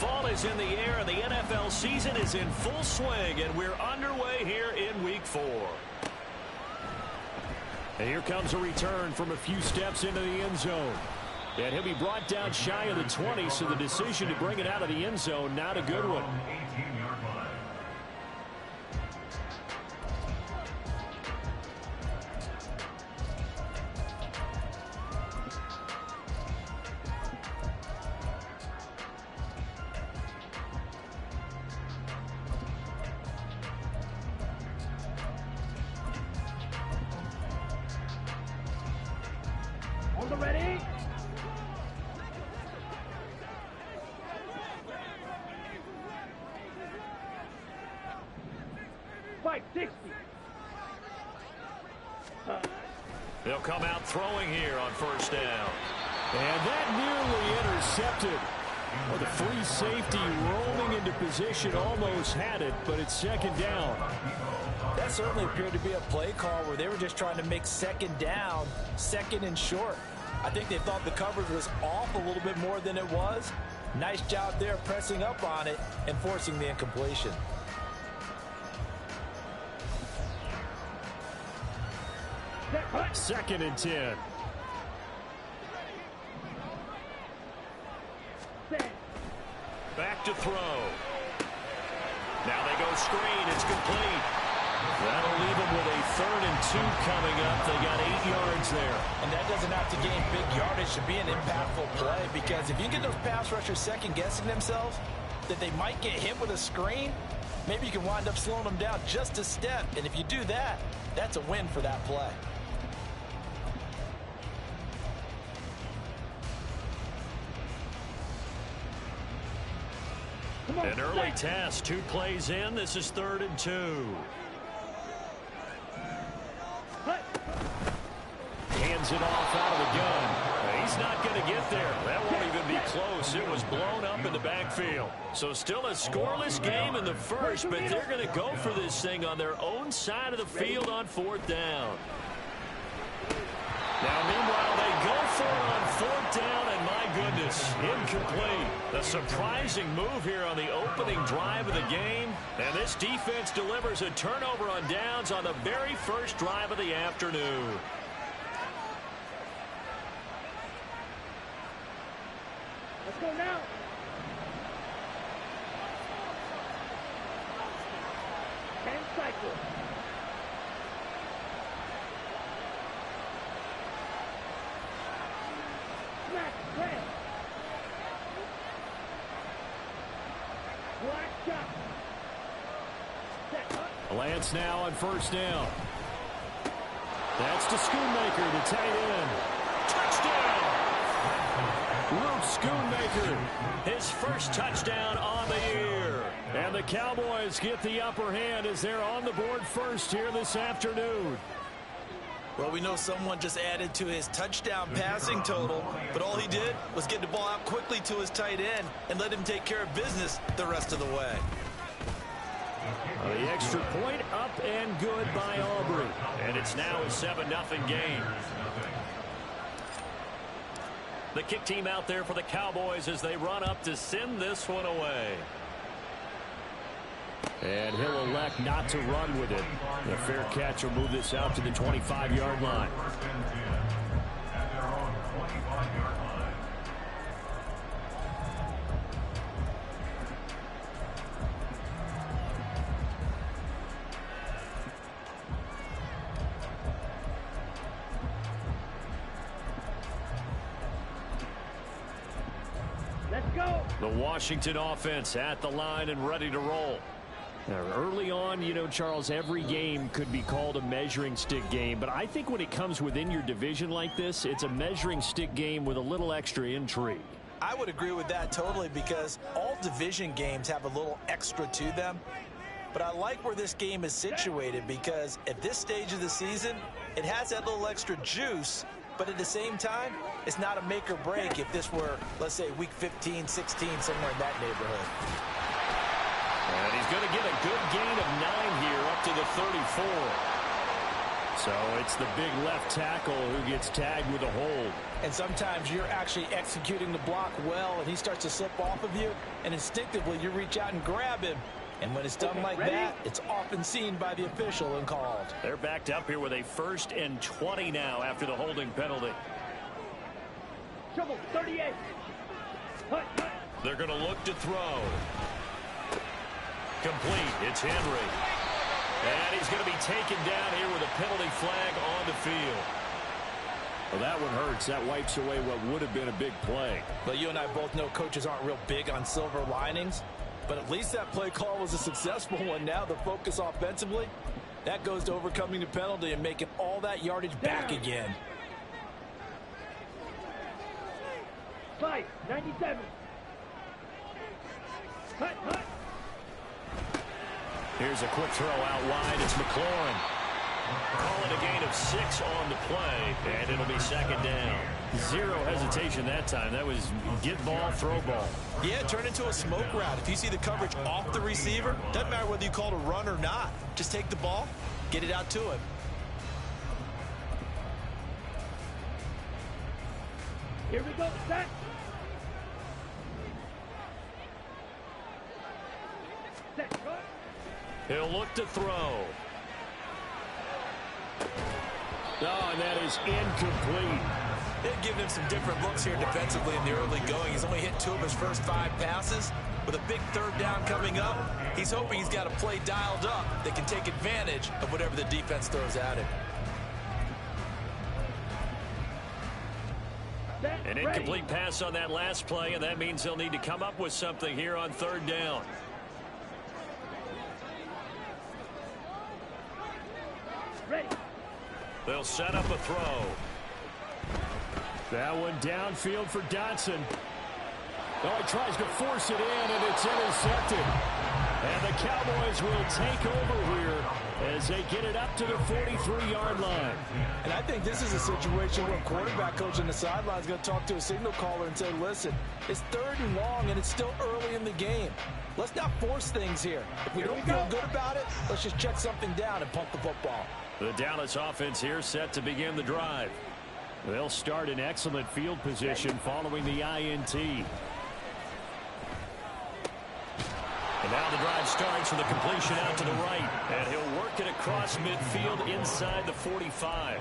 Fall is in the air, and the NFL season is in full swing, and we're underway here in Week 4. And here comes a return from a few steps into the end zone. And he'll be brought down shy of the 20, so the decision to bring it out of the end zone, not a good one. Ready? Fight 60. They'll come out throwing here on first down. And that nearly intercepted. Well, the free safety rolling into position almost had it, but it's second down. That certainly appeared to be a play call where they were just trying to make second down, second and short. I think they thought the coverage was off a little bit more than it was. Nice job there pressing up on it and forcing the incompletion. Second and 10. Back to throw. Now they go screen. It's complete. That'll leave them with a 3rd and 2 coming up. They got 8 yards there. And that doesn't have to gain big yardage to be an impactful play, because if you get those pass rushers second-guessing themselves that they might get hit with a screen, maybe you can wind up slowing them down just a step. And if you do that, that's a win for that play. An early test. 2 plays in. This is 3rd and 2. Hands it off out of the gun. He's not going to get there. That won't even be close. It was blown up in the backfield. So still a scoreless game in the first, but they're going to go for this thing on their own side of the field on 4th down. Now, meanwhile, they go for it on 4th down, and my goodness, incomplete. A surprising move here on the opening drive of the game, and this defense delivers a turnover on downs on the very first drive of the afternoon. Let's go now. And cycle. Smack, play. Black shot. Set up. Lance now on first down. That's to Schoonmaker, the tight end. Touchdown! Luke Schoonmaker, his first touchdown on the year. And the Cowboys get the upper hand as they're on the board first here this afternoon. Well, we know someone just added to his touchdown passing total, but all he did was get the ball out quickly to his tight end and let him take care of business the rest of the way. The extra point up and good by Aubrey. And it's now a 7-0 game. The kick team out there for the Cowboys as they run up to send this one away. And he'll elect not to run with it. The fair catch will move this out to the 25-yard line. Let's go. The Washington offense at the line and ready to roll. Now, early on, you know, Charles, every game could be called a measuring stick game, but I think when it comes within your division like this, it's a measuring stick game with a little extra intrigue. I would agree with that totally, because all division games have a little extra to them. But I like where this game is situated, because at this stage of the season, it has that little extra juice, but at the same time, it's not a make or break if this were, let's say, week 15, 16, somewhere in that neighborhood. And he's going to get a good gain of 9 here up to the 34. So it's the big left tackle who gets tagged with a hold. And sometimes you're actually executing the block well, and he starts to slip off of you, and instinctively you reach out and grab him. And when it's done like that, it's often seen by the official and called. They're backed up here with a 1st and 20 now after the holding penalty. Trouble, 38. Hut, hut. They're going to look to throw. Complete. It's Henry. And he's going to be taken down here with a penalty flag on the field. Well, that one hurts. That wipes away what would have been a big play. But you and I both know coaches aren't real big on silver linings. But at least that play call was a successful one. Now the focus offensively, that goes to overcoming the penalty and making all that yardage back again. 5, 97. Hut, hut. Here's a quick throw out wide. It's McLaurin. Call it a gain of 6 on the play, and it'll be 2nd down. Zero hesitation that time. That was get ball, throw ball. Yeah, turn into a smoke route. If you see the coverage off the receiver, doesn't matter whether you call it a run or not. Just take the ball, get it out to him. Here we go, set. Set, go. He'll look to throw. Oh, and that is incomplete. They've given him some different looks here defensively in the early going. He's only hit 2 of his first 5 passes. With a big 3rd down coming up, he's hoping he's got a play dialed up that can take advantage of whatever the defense throws at him. An incomplete pass on that last play, and that means they'll need to come up with something here on 3rd down. Ready. They'll set up a throw. That one downfield for Dotson. Oh, he tries to force it in, and it's intercepted. And the Cowboys will take over here as they get it up to the 43-yard line. And I think this is a situation where a quarterback coach on the sideline is going to talk to a signal caller and say, listen, it's 3rd and long, and it's still early in the game. Let's not force things here. If we don't feel good about it, let's just check something down and pump the football. The Dallas offense here set to begin the drive. They'll start in excellent field position following the INT. And now the drive starts with a completion out to the right. And he'll work it across midfield inside the 45.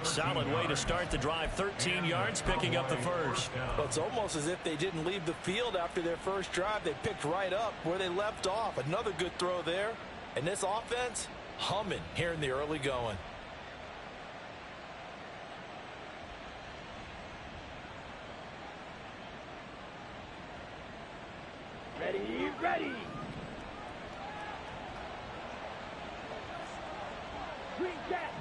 Solid way to start the drive. 13 yards, picking up the first. Well, it's almost as if they didn't leave the field after their first drive. They picked right up where they left off. Another good throw there. And this offense, humming here in the early going. Ready, ready. Green cat.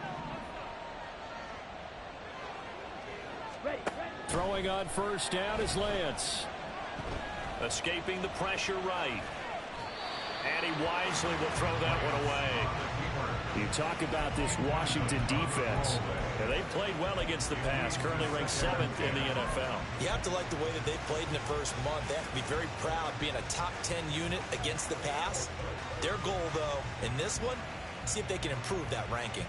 Ready, ready. Throwing on 1st down is Lance. Escaping the pressure right. And he wisely will throw that one away. You talk about this Washington defense. They played well against the pass, currently ranked 7th in the NFL. You have to like the way that they played in the first month. They have to be very proud being a top 10 unit against the pass. Their goal, though, in this one, see if they can improve that ranking.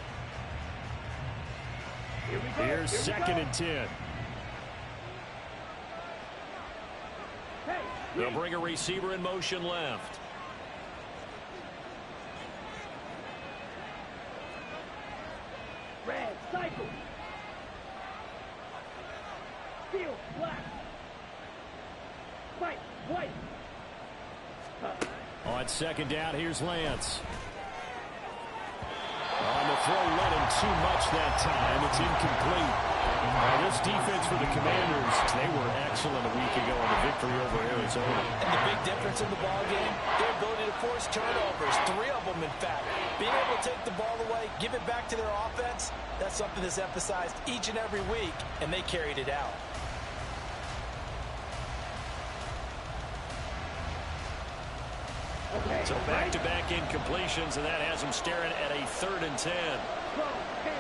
Here we go. Here's 2nd and 10. Hey, They'll bring a receiver in motion left. red, cycle. Field, black. White, white. On 2nd down, here's Lance. On the throw, let him too much that time. It's incomplete. Now, this defense for the Commanders, they were excellent a week ago in the victory over Arizona. And the big difference in the ball game, their ability to force turnovers, 3 of them, in fact. Being able to take the ball away, give it back to their offense, that's something that's emphasized each and every week, and they carried it out. Okay. So back-to-back incompletions, and that has them staring at a 3rd and 10. Go, 10.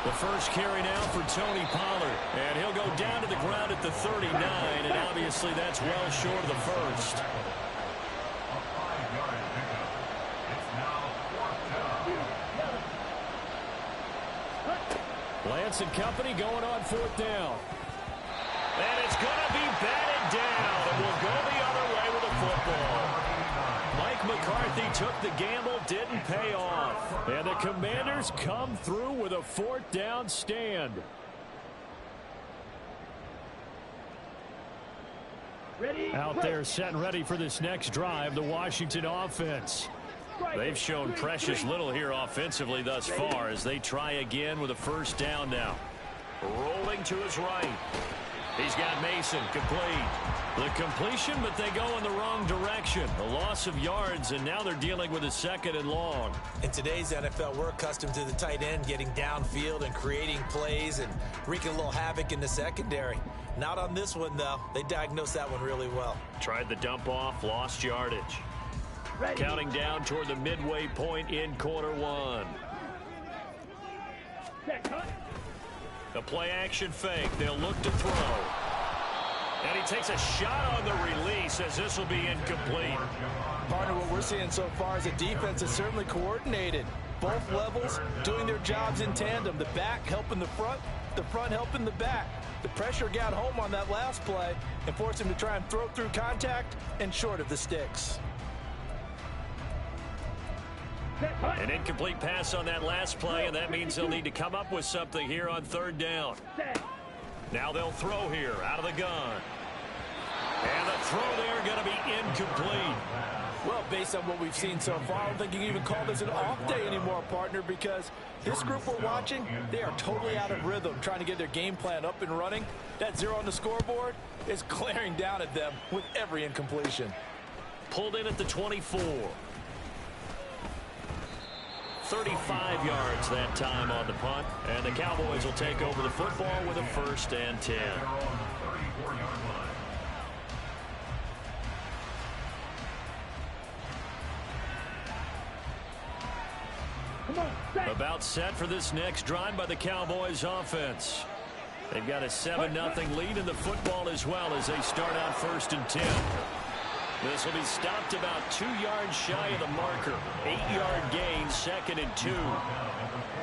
The first carry now for Tony Pollard. And he'll go down to the ground at the 39, and obviously that's well short of the first. Lance and company going on 4th down. And it's going to be batted down. It will go the other way with the football. Mike McCarthy took the gamble, didn't pay off. And the Commanders come through with a 4th down stand. Ready, Out there set and ready for this next drive, the Washington offense. They've shown precious little here offensively thus far as they try again with a 1st down now. Rolling to his right. He's got Mason complete. The completion, but they go in the wrong direction. A loss of yards, and now they're dealing with a 2nd and long. In today's NFL, we're accustomed to the tight end getting downfield and creating plays and wreaking a little havoc in the secondary. Not on this one, though. They diagnosed that one really well. Tried the dump off, lost yardage. ready. Counting down toward the midway point in quarter 1. Set, cut. The play action fake. They'll look to throw. And he takes a shot on the release as this will be incomplete. Partner, what we're seeing so far is the defense is certainly coordinated. Both levels doing their jobs in tandem. The back helping the front helping the back. The pressure got home on that last play and forced him to try and throw through contact and short of the sticks. Set, cut. An incomplete pass on that last play, and that means they'll need to come up with something here on 3rd down. Set. Now they'll throw here out of the gun. And the throw there going to be incomplete. Well, based on what we've seen so far, I don't think you can even call this an off day anymore, partner, because this group we're watching, they are totally out of rhythm, trying to get their game plan up and running. That 0 on the scoreboard is glaring down at them with every incompletion. Pulled in at the 24. 35 yards that time on the punt, and the Cowboys will take over the football with a 1st and 10. Come on, set. About set for this next drive by the Cowboys offense. They've got a 7-0 lead in the football as well as they start out 1st and 10. This will be stopped about 2 yards shy of the marker. 8-yard gain, 2nd and 2.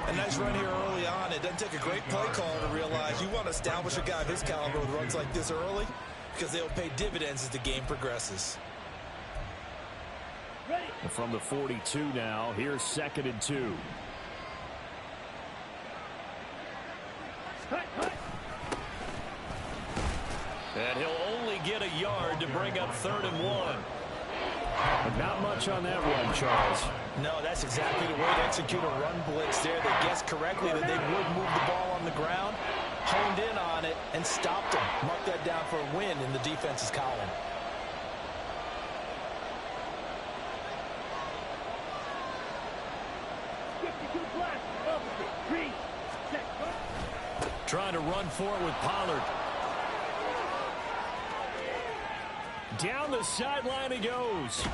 A nice run here early on. It doesn't take a great play caller to realize you want to establish a guy of his caliber with runs like this early because they'll pay dividends as the game progresses. Ready. From the 42 now, here's 2nd and 2. Cut, cut. And he'll only get a yard to bring up 3rd and 1. But not much on that run, Charles. No, that's exactly the way to execute a run blitz there. They guessed correctly that they would move the ball on the ground, honed in on it, and stopped them. Mark that down for a win in the defense's column. Black. Opposite. 3. Set, cut. Trying to run for it with Pollard. Down the sideline he goes.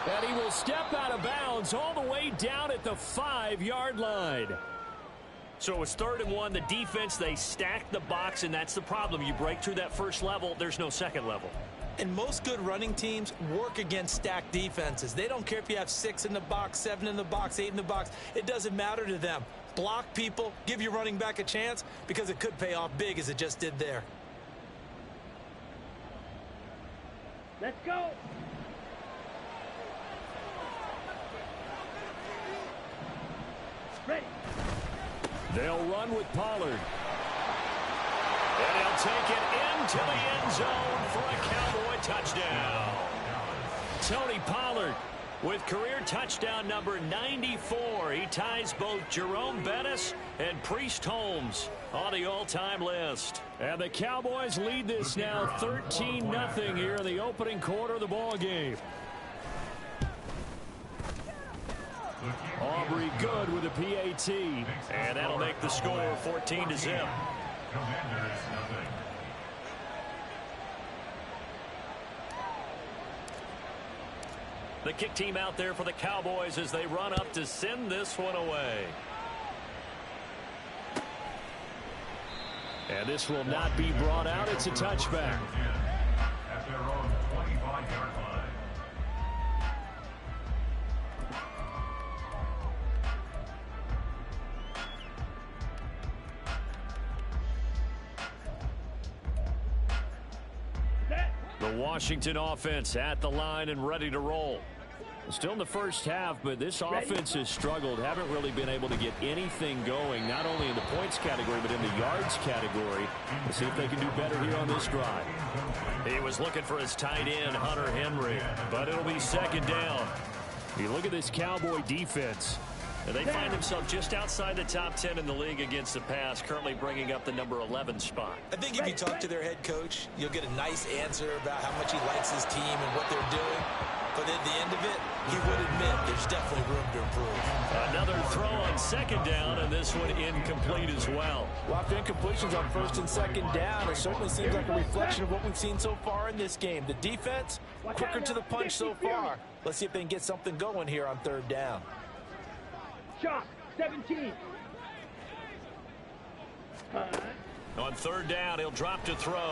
And he will step out of bounds all the way down at the 5-yard line. So it was 3rd and 1. The defense, they stacked the box, and that's the problem. You break through that first level, there's no second level. And most good running teams work against stacked defenses. They don't care if you have 6 in the box, 7 in the box, 8 in the box. It doesn't matter to them. Block people, give your running back a chance because it could pay off big as it just did there. Let's go. Ready. They'll run with Pollard. And he'll take it into the end zone for a Cowboy touchdown. Tony Pollard with career touchdown number 94. He ties both Jerome Bettis and Priest Holmes on the all-time list. And the Cowboys lead this now 13-0 here in the opening quarter of the ball game. Aubrey good with a PAT. And that'll make the score 14-0. The kick team out there for the Cowboys as they run up to send this one away. And this will not be brought out. It's a touchback. At their own 25-yard line. The Washington offense at the line and ready to roll. Still in the first half, but this offense has struggled. Haven't really been able to get anything going, not only in the points category, but in the yards category. Let's see if they can do better here on this drive. He was looking for his tight end, Hunter Henry, but it'll be second down. You look at this Cowboy defense. And they find themselves just outside the top 10 in the league against the pass, currently bringing up the number 11 spot. I think if you talk to their head coach, you'll get a nice answer about how much he likes his team and what they're doing. But at the end of it, he would admit there's definitely room to improve. Another throw on second down, and this one incomplete as well. Well, after incompletions on first and second down, it certainly seems like a reflection of what we've seen so far in this game. The defense, quicker to the punch so far. Let's see if they can get something going here on third down. Shot, 17. On third down, he'll drop to throw.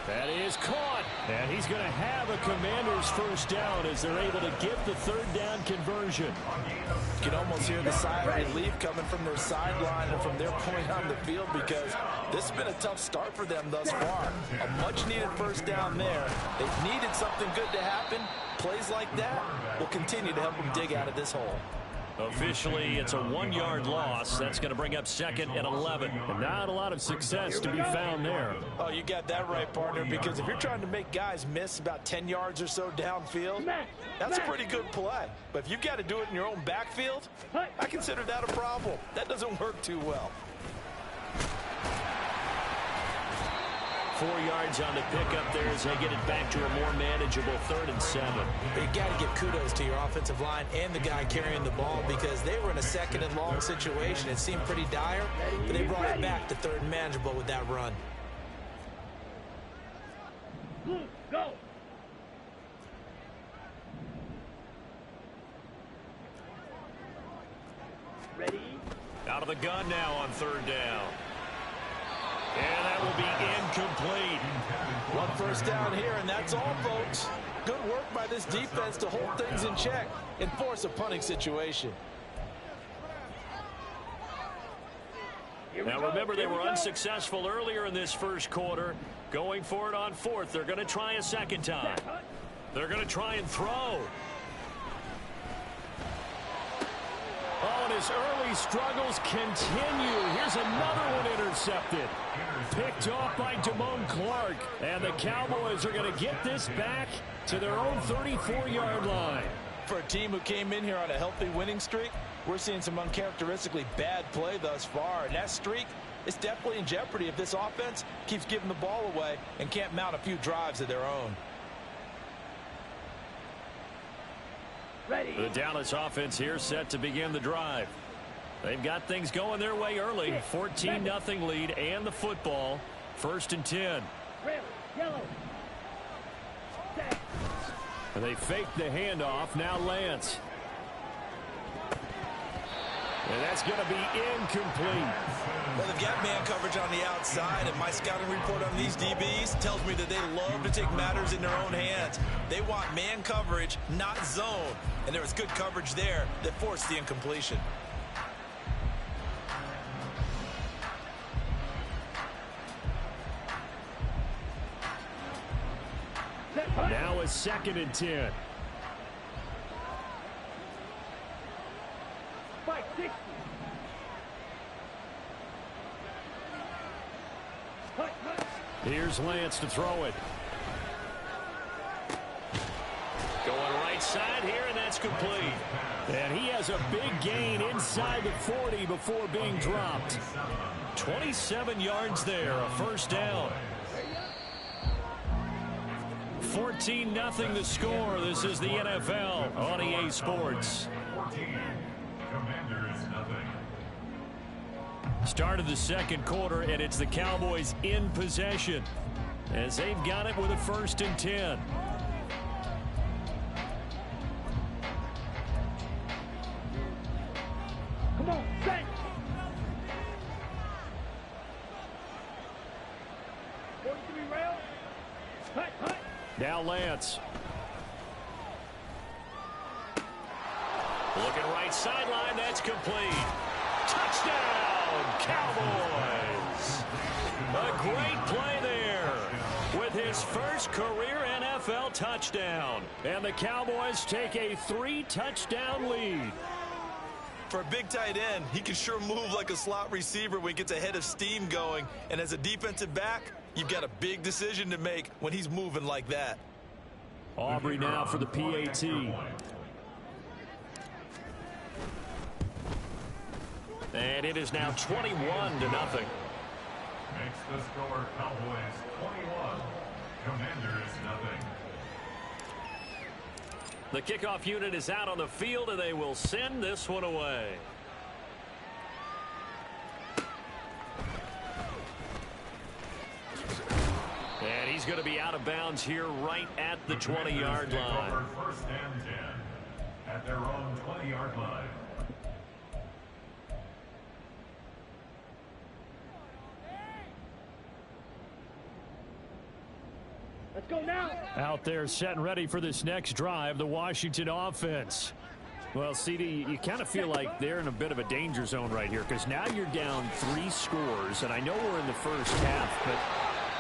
That is caught. And he's going to have a Commander's first down as they're able to get the third down conversion. You can almost hear the sigh of relief coming from their sideline and from their point on the field because this has been a tough start for them thus far. A much-needed first down there. They've needed something good to happen. Plays like that will continue to help them dig out of this hole. Officially, it's a 1-yard loss. That's going to bring up second and 11. And not a lot of success to be found there. Oh, you got that right, partner, because if you're trying to make guys miss about 10 yards or so downfield, that's a pretty good play. But if you've got to do it in your own backfield, I consider that a problem. That doesn't work too well. 4 yards on the pickup there as they get it back to a more manageable 3rd and 7. You got to give kudos to your offensive line and the guy carrying the ball because they were in a second and long situation. It seemed pretty dire, but they brought it back to 3rd and manageable with that run. Go. Ready? Out of the gun now on 3rd down. And that will be incomplete. One first down here, and that's all, folks. Good work by this defense to hold things in check and force a punting situation. Now remember, they were unsuccessful earlier in this first quarter. Going for it on 4th. They're going to try a second time. They're going to try and throw. Oh, and his early struggles continue. Here's another one intercepted. Picked off by Damone Clark. And the Cowboys are going to get this back to their own 34-yard line. For a team who came in here on a healthy winning streak, we're seeing some uncharacteristically bad play thus far. And that streak is definitely in jeopardy if this offense keeps giving the ball away and can't mount a few drives of their own. Ready. The Dallas offense here set to begin the drive. They've got things going their way early. 14-0 lead and the football. 1st and 10. Red, yellow. Set. And they fake the handoff. Now Lance. And that's going to be incomplete. Well, they've got man coverage on the outside, and my scouting report on these DBs tells me that they love to take matters in their own hands. They want man coverage, not zone. And there was good coverage there that forced the incompletion. Now a 2nd and 10. 560. Here's Lance to throw it. Going right side here, and that's complete. And he has a big gain inside the 40 before being dropped. 27 yards there, a first down. 14-0 the score. This is the NFL on EA Sports. 14. Commanders, nothing. Start of the second quarter, and it's the Cowboys in possession as they've got it with a 1st and 10. Come on, set. Now Lance. Looking right sideline. That's complete. Touchdown, Cowboys. A great play there with his first career NFL touchdown. And the Cowboys take a 3-touchdown lead. For a big tight end, he can sure move like a slot receiver when he gets a head of steam going. And as a defensive back, you've got a big decision to make when he's moving like that. Aubrey now for the PAT. And it is now 21-0. Makes the score Cowboys 21, Commanders nothing. The kickoff unit is out on the field, and they will send this one away. And he's going to be out of bounds here right at the 20-yard line. First and 10 at their own 20-yard line. Let's go now. Out there set and ready for this next drive, the Washington offense. Well, CD, you kind of feel like they're in a bit of a danger zone right here because now you're down 3 scores, and I know we're in the first half, but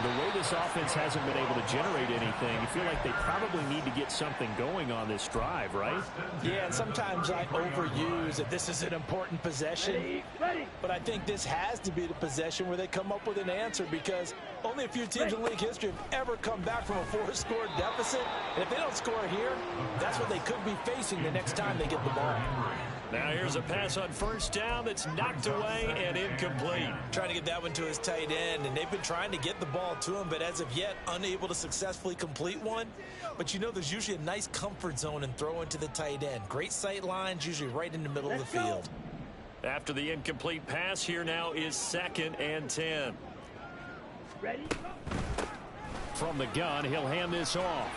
the way this offense hasn't been able to generate anything, you feel like they probably need to get something going on this drive, right? Yeah, and sometimes I overuse that this is an important possession. Ready. But I think this has to be the possession where they come up with an answer because only a few teams in league history have ever come back from a 4-score deficit. And if they don't score here, that's what they could be facing the next time they get the ball. Now here's a pass on first down that's knocked away and incomplete. Trying to get that one to his tight end, and they've been trying to get the ball to him, but as of yet, unable to successfully complete one. But you know there's usually a nice comfort zone in throwing to the tight end. Great sight lines, usually right in the middle of the field. After the incomplete pass, here now is 2nd and 10. Ready. From the gun, he'll hand this off.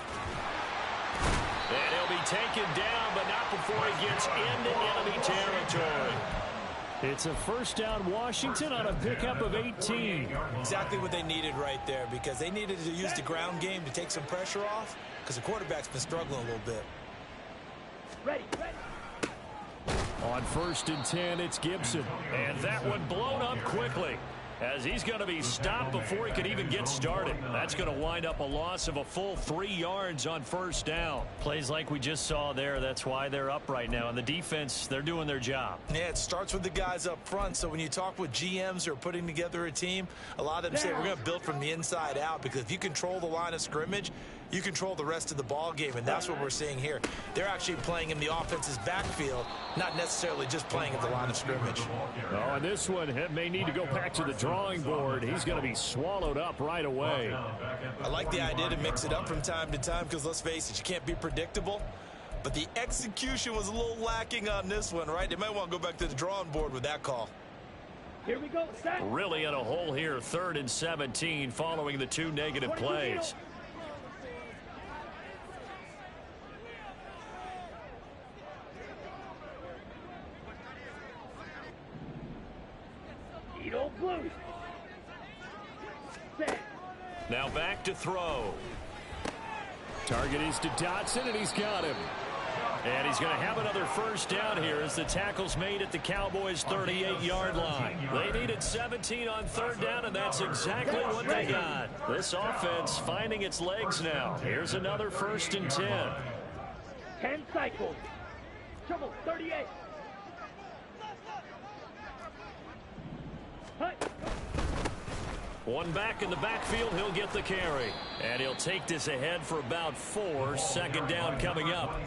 And he'll be taken down, but not before he gets into enemy territory. It's a first down Washington on a pickup of 18. Exactly what they needed right there because they needed to use the ground game to take some pressure off because the quarterback's been struggling a little bit. Ready. On 1st and 10, it's Gibson. And that one blown up quickly as he's going to be stopped before he could even get started. That's going to wind up a loss of a full 3 yards on first down. Plays like we just saw there. That's why they're up right now. And the defense, they're doing their job. Yeah, it starts with the guys up front. So when you talk with GMs who are putting together a team, a lot of them say we're going to build from the inside out because if you control the line of scrimmage, you control the rest of the ball game, and that's what we're seeing here. They're actually playing in the offense's backfield, not necessarily just playing at the line of scrimmage. Oh, and this one may need to go back to the drawing board. He's going to be swallowed up right away. I like the idea to mix it up from time to time because, let's face it, you can't be predictable. But the execution was a little lacking on this one, right? They might want to go back to the drawing board with that call. Here we go. Set. Really in a hole here, 3rd and 17 following the 2 negative plays. Blues. Set. Now back to throw. Target is to Dotson, and he's got him. And he's going to have another first down here as the tackle's made at the Cowboys' 38-yard line. They needed 17 on 3rd down, and that's exactly what they got. This offense finding its legs now. Here's another 1st and 10. 10 cycles. Trouble 38. One back in the backfield, he'll get the carry. And he'll take this ahead for about 4. 2nd down coming up.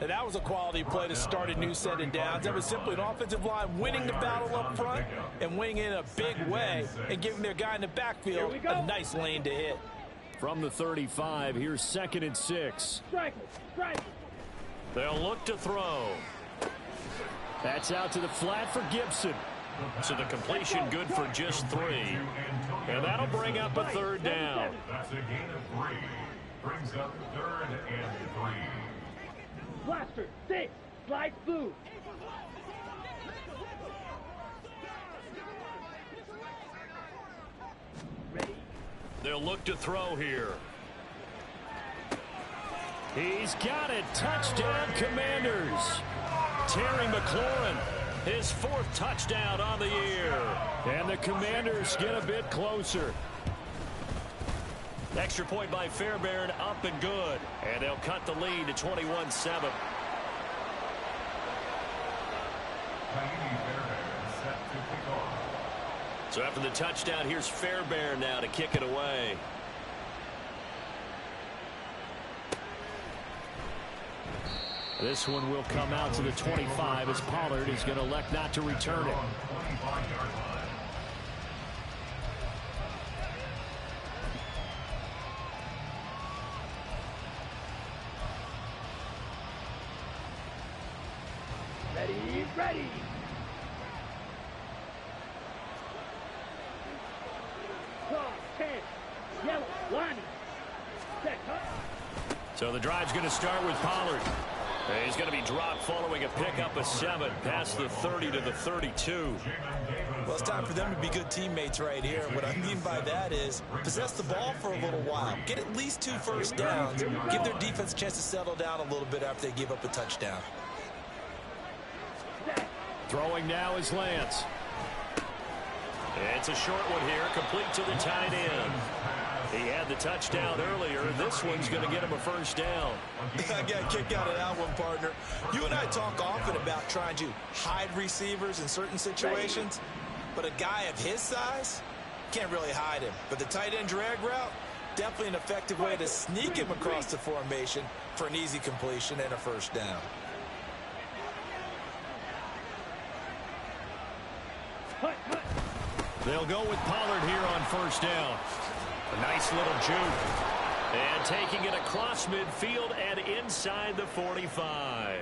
And that was a quality play to start a new set of downs. That was simply an offensive line winning the battle up front and winning in a big way and giving their guy in the backfield a nice lane to hit. From the 35, here's 2nd and 6. Strike. They'll look to throw. That's out to the flat for Gibson. So the completion good for just 3. And that'll bring up a 3rd down. That's a gain of 3. Brings up 3rd and 3. Blaster, 6, slide blue. They'll look to throw here. He's got it. Touchdown, Commanders. Terry McLaurin, his 4th touchdown on the year. And the Commanders get a bit closer. Extra point by Fairbairn, up and good. And they'll cut the lead to 21-7. So after the touchdown, here's Fairbairn now to kick it away. This one will come out to the 25 as Pollard is going to elect not to return it. Ready. Cross, 10. Yellow, line. Set, cut. So the drive's going to start with Pollard. He's going to be dropped following a pickup of 7 past the 30 to the 32. Well, it's time for them to be good teammates right here. What I mean by that is possess the ball for a little while. Get at least 2 first downs. Give their defense a chance to settle down a little bit after they give up a touchdown. Throwing now is Lance. It's a short one here, complete to the tight end. He had the touchdown earlier. This one's going to get him a first down. I got a kick out of that one, partner. You and I talk often about trying to hide receivers in certain situations, but a guy of his size can't really hide him. But the tight end drag route, definitely an effective way to sneak him across the formation for an easy completion and a first down. They'll go with Pollard here on first down. A nice little juke. And taking it across midfield and inside the 45.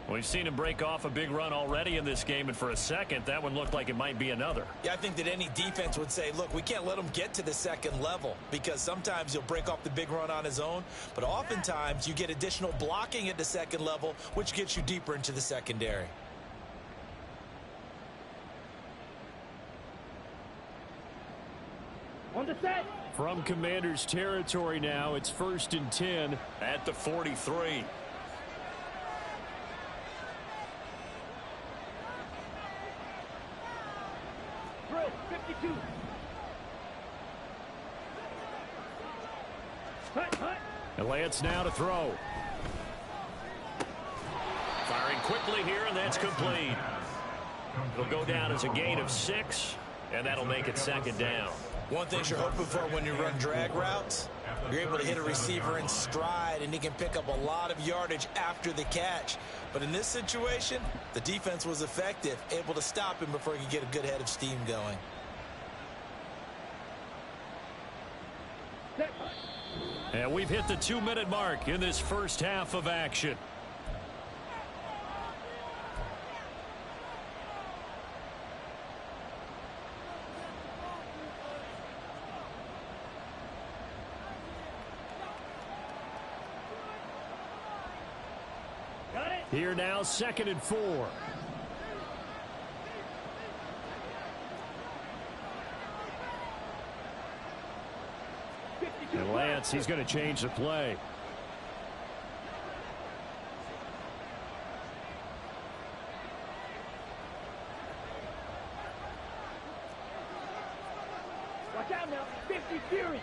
We've seen him break off a big run already in this game, and for a second, that one looked like it might be another. Yeah, I think that any defense would say, look, we can't let him get to the second level, because sometimes he'll break off the big run on his own, but oftentimes you get additional blocking at the second level, which gets you deeper into the secondary. On the set. From Commanders territory now, it's 1st and 10 at the 43. Drill, 52. Hut. And Lance now to throw. Firing quickly here, and that's complete. It'll go down as a gain of 6, and that'll make it 2nd down. One thing you're hoping for when you run drag routes, you're able to hit a receiver in stride, and he can pick up a lot of yardage after the catch. But in this situation, the defense was effective, able to stop him before he could get a good head of steam going. And we've hit the 2-minute mark in this first half of action. Here now, 2nd and 4. And Lance, he's going to change the play. Watch out now. 50 Fury.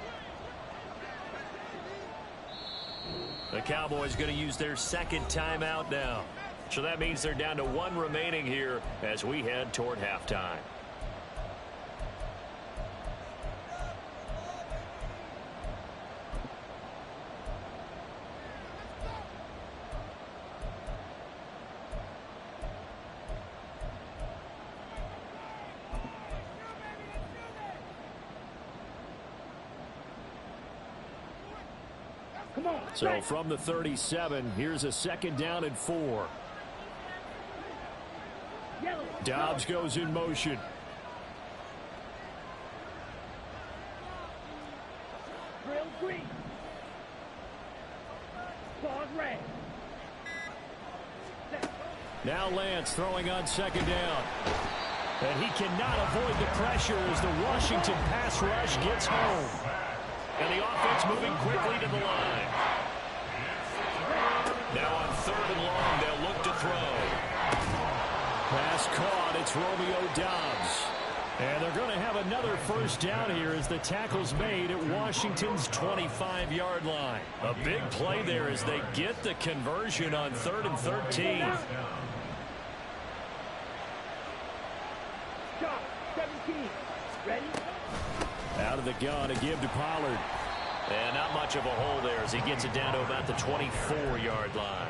The Cowboys going to use their 2nd timeout now. So that means they're down to 1 remaining here as we head toward halftime. Come on. So from the 37, here's a 2nd down and 4. Yellow. Dobbs goes in motion. Drill green. Claws red. Now Lance throwing on 2nd down. And he cannot avoid the pressure as the Washington pass rush gets home. And the offense moving quickly to the line. It's Romeo Doubs. And they're going to have another first down here as the tackle's made at Washington's 25-yard line. A big play there as they get the conversion on 3rd and 13. Stop. 17. Ready? Out of the gun to give to Pollard. And not much of a hole there as he gets it down to about the 24-yard line.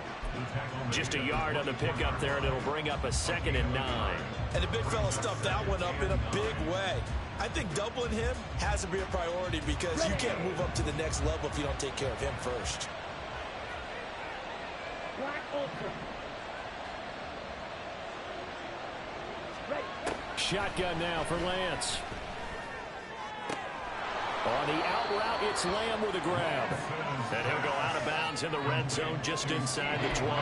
Just a yard on the pickup there, and it'll bring up a 2nd and 9. And the big fella stuffed that one up in a big way. I think doubling him has to be a priority because you can't move up to the next level if you don't take care of him first. Black Ultra. Ready. Shotgun now for Lance. On the out route, it's Lamb with a grab. And he'll go out of bounds in the red zone just inside the 20.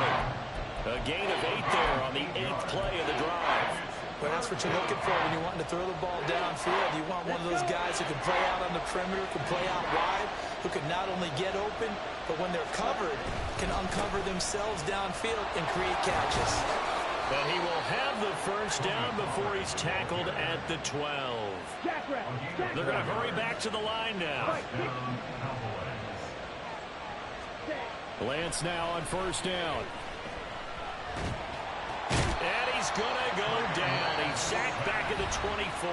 A gain of 8 there on the 8th play of the drive. But that's what you're looking for when you're wanting to throw the ball downfield. You want one of those guys who can play out on the perimeter, can play out wide, who can not only get open, but when they're covered, can uncover themselves downfield and create catches. But he will have the first down before he's tackled at the 12. Jackrabbit. They're going to hurry back to the line now. Lance now on first down. And he's going to go down. He's sacked back at the 24.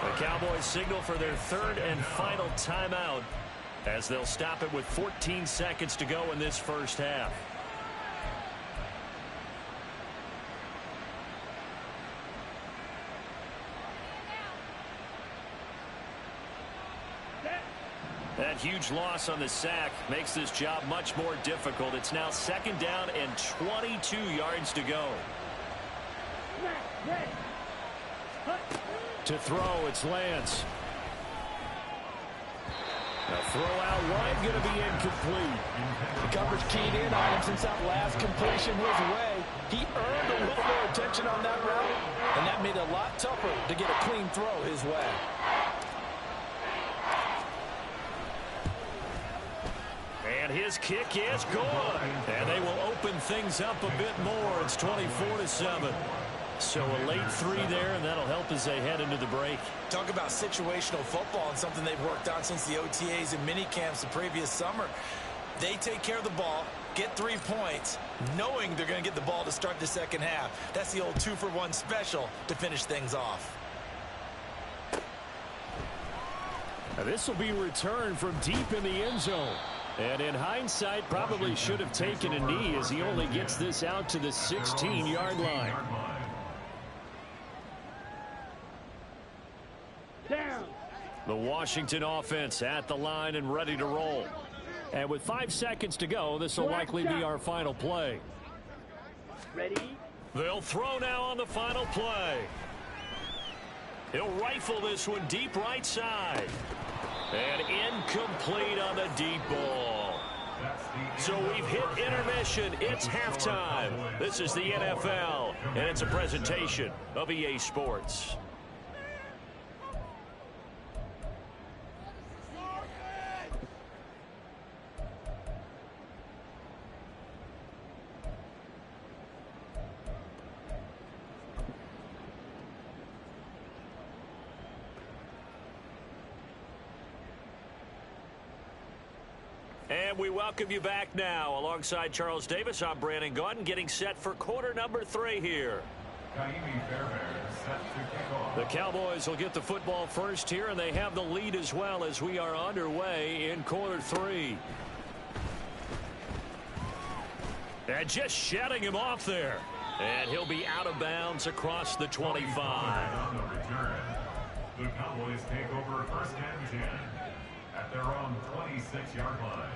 The Cowboys signal for their 3rd and final timeout as they'll stop it with 14 seconds to go in this first half. That huge loss on the sack makes this job much more difficult. It's now 2nd down and 22 yards to go. To throw, it's Lance. A throw out wide, going to be incomplete. The coverage keyed in on him since that last completion his way. He earned a little more attention on that route, and that made it a lot tougher to get a clean throw his way. And his kick is good. And they will open things up a bit more. It's 24-7. So a late 3 there, and that'll help as they head into the break. Talk about situational football and something they've worked on since the OTAs and mini camps the previous summer. They take care of the ball, get 3 points, knowing they're going to get the ball to start the second half. That's the old 2-for-1 special to finish things off. Now this will be returned from deep in the end zone. And in hindsight, probably should have taken a knee as he only gets this out to the 16-yard line. Down. The Washington offense at the line and ready to roll. And with 5 seconds to go, this will likely be our final play. Ready? They'll throw now on the final play. He'll rifle this one deep right side. And incomplete on the deep ball. So we've hit intermission. It's halftime. This is the NFL, and it's a presentation of EA Sports. And we welcome you back now. Alongside Charles Davis, I'm Brandon Gaudin, getting set for quarter number 3 here. The Cowboys will get the football first here, and they have the lead as well as we are underway in quarter 3. And just shutting him off there. And he'll be out of bounds across the 25. The Cowboys take over first and 10 at their own 26-yard line.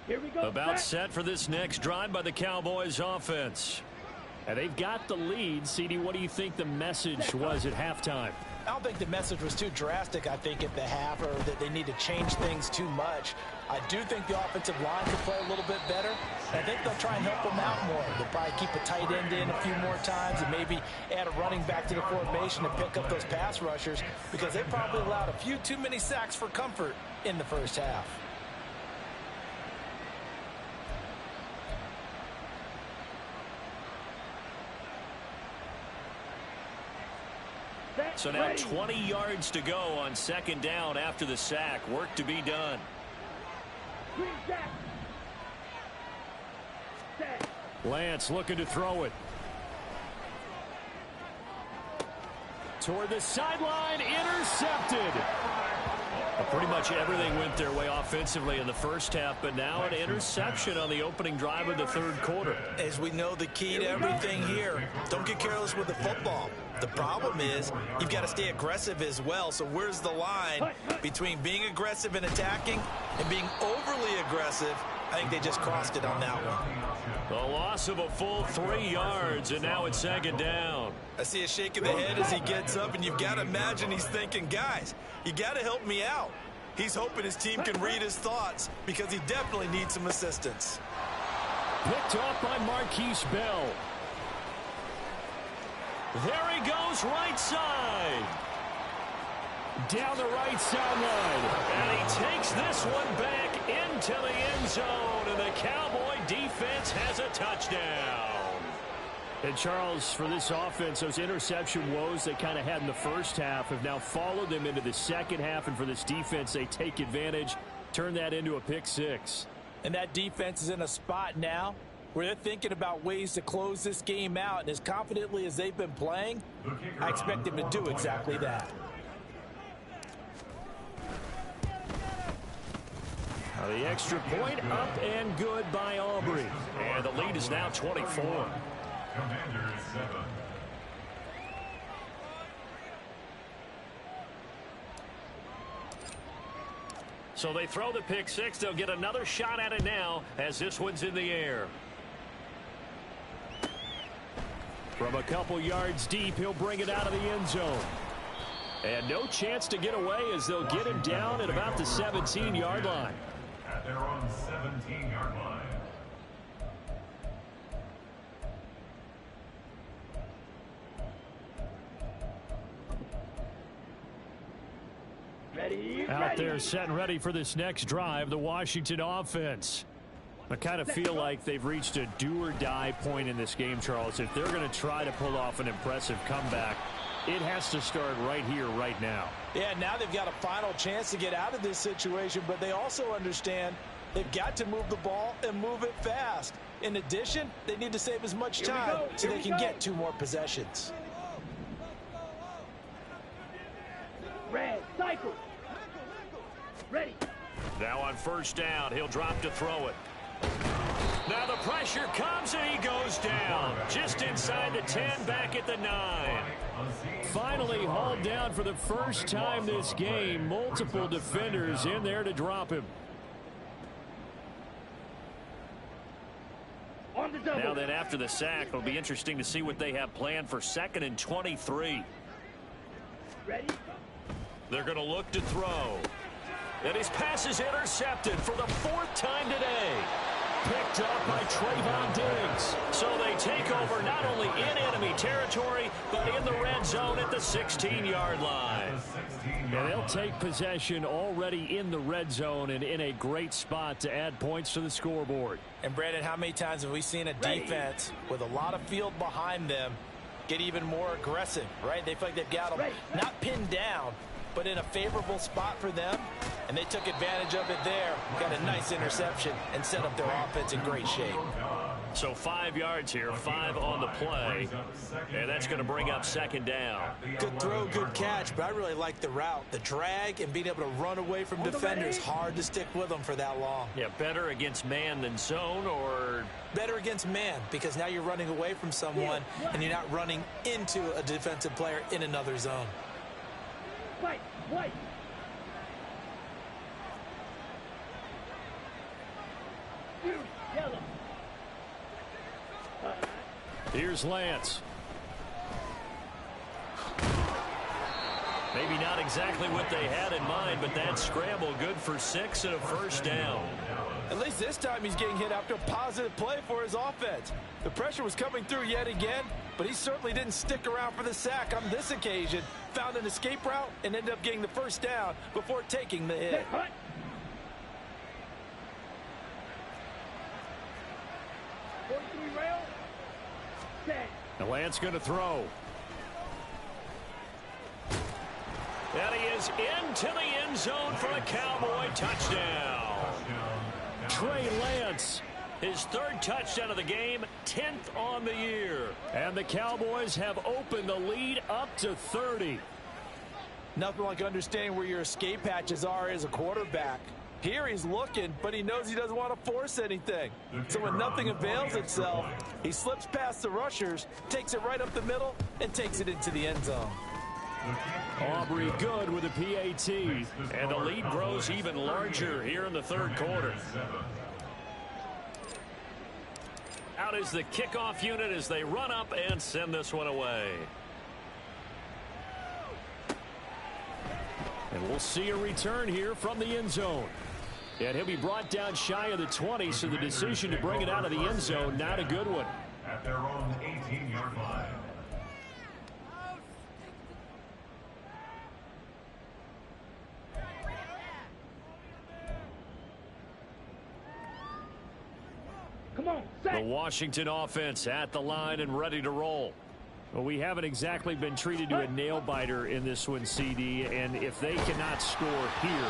Here we go. About set for this next drive by the Cowboys offense. And they've got the lead. CD, what do you think the message was at halftime? I don't think the message was too drastic, I think, at the half, or that they need to change things too much. I do think the offensive line could play a little bit better. I think they'll try and help them out more. They'll probably keep a tight end in a few more times and maybe add a running back to the formation to pick up those pass rushers, because they probably allowed a few too many sacks for comfort in the first half. So now 20 yards to go on second down after the sack. Work to be done. Lance looking to throw it. Toward the sideline, intercepted. Pretty much everything went their way offensively in the first half, but now an interception on the opening drive of the third quarter. As we know, the key to everything here, don't get careless with the football. The problem is you've got to stay aggressive as well. So where's the line between being aggressive and attacking and being overly aggressive? I think they just crossed it on that one. A loss of a full 3 yards, and now it's second down. I see a shake of the head as he gets up, and you've got to imagine he's thinking, guys, you got to help me out. He's hoping his team can read his thoughts because he definitely needs some assistance. Picked off by Marquise Bell. There he goes, right side. Down the right sideline. And he takes this one back into the end zone. And the Cowboy defense has a touchdown. And Charles, for this offense, those interception woes they kind of had in the first half have now followed them into the second half. And for this defense, they take advantage, turn that into a pick six. And that defense is in a spot now where they're thinking about ways to close this game out. And as confidently as they've been playing, I expect them to do exactly that. The extra point up and good by Aubrey. And the lead is now 24. Commanders 7. So they throw the pick six. They'll get another shot at it now as this one's in the air. From a couple yards deep, he'll bring it out of the end zone. And no chance to get away as they'll get him down at about the 17-yard line. At their own 17-yard line. Out there set and ready for this next drive, the Washington offense. I kind of feel like they've reached a do-or-die point in this game, Charles. If they're going to try to pull off an impressive comeback, it has to start right here, right now. Yeah, now they've got a final chance to get out of this situation, but they also understand they've got to move the ball and move it fast. In addition, they need to save as much time so they can get 2 more possessions. Red, cycle. Ready. Now on first down, he'll drop to throw it. Now the pressure comes and he goes down. Just inside the 10, back at the 9. Finally hauled down for the first time this game. Multiple defenders in there to drop him. On the double. Now then after the sack, it'll be interesting to see what they have planned for 2nd and 23. Ready. They're going to look to throw. And his pass is intercepted for the 4th time today. Picked up by Trayvon Diggs. So they take over not only in enemy territory, but in the red zone at the 16-yard line. And they'll take possession already in the red zone and in a great spot to add points to the scoreboard. And Brandon, how many times have we seen a defense with a lot of field behind them get even more aggressive, right? They feel like they've got them not pinned down, but in a favorable spot for them, and they took advantage of it there. Got a nice interception and set up their offense in great shape. So 5 yards here, 5 on the play, and that's going to bring up 2nd down. Good throw, good catch, but I really like the route. The drag and being able to run away from defenders, hard to stick with them for that long. Yeah, better against man than zone, or? Better against man, because now you're running away from someone, and you're not running into a defensive player in another zone. White. Yellow. Here's Lance. Maybe not exactly what they had in mind, but that scramble good for 6 and a first down. At least this time he's getting hit after a positive play for his offense. The pressure was coming through yet again, but he certainly didn't stick around for the sack on this occasion. Found an escape route and ended up getting the first down before taking the hit. The Lance going to throw. And he is into the end zone for a Cowboy touchdown. Trey Lance, his third touchdown of the game, 10th on the year. And the Cowboys have opened the lead up to 30. Nothing like understanding where your escape hatches are as a quarterback. Here he's looking, but he knows he doesn't want to force anything. So when nothing avails itself, he slips past the rushers, takes it right up the middle, and takes it into the end zone. Aubrey good with a PAT, and the lead grows even larger here in the third quarter. Out is the kickoff unit as they run up and send this one away. And we'll see a return here from the end zone. And he'll be brought down shy of the 20, so the decision to bring it out of the end zone, not a good one. At their own 18-yard line. Come on, The set. Washington offense at the line and ready to roll. Well, we haven't exactly been treated to a nail-biter in this one, CD, and if they cannot score here,